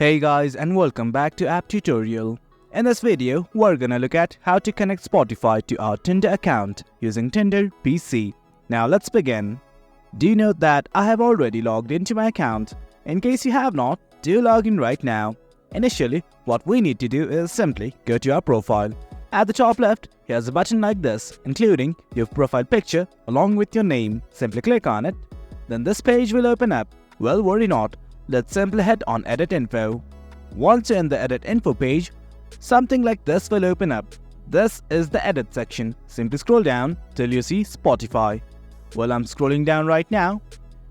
Hey guys, and welcome back to App Tutorial. In this video, we're gonna look at how to connect Spotify to our Tinder account using Tinder PC. Now let's begin. Do note that I have already logged into my account. In case you have not, do log in right now. Initially, what we need to do is simply go to our profile. At the top left, here's a button like this, including your profile picture along with your name. Simply click on it. Then this page will open up. Well, worry not. Let's simply head on Edit Info. Once you're in the Edit Info page, something like this will open up. This is the Edit section. Simply scroll down till you see Spotify. Well, I'm scrolling down right now,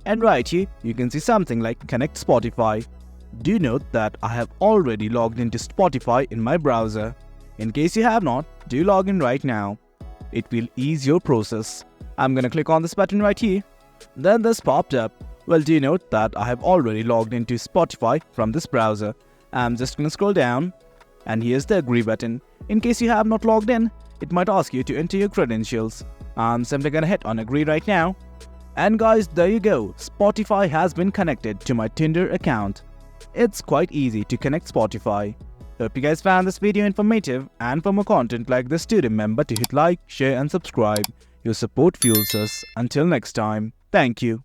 and right here you can see something like Connect Spotify. Do note that I have already logged into Spotify in my browser. In case you have not, do log in right now. It will ease your process. I'm gonna click on this button right here. Then this popped up. Well, do note that I have already logged into Spotify from this browser. I'm just gonna scroll down, and here's the agree button. In case you have not logged in, it might ask you to enter your credentials. I'm simply gonna hit on agree right now. And guys, there you go. Spotify has been connected to my Tinder account. It's quite easy to connect Spotify. Hope you guys found this video informative, and for more content like this, do remember to hit like, share and subscribe. Your support fuels us. Until next time, thank you.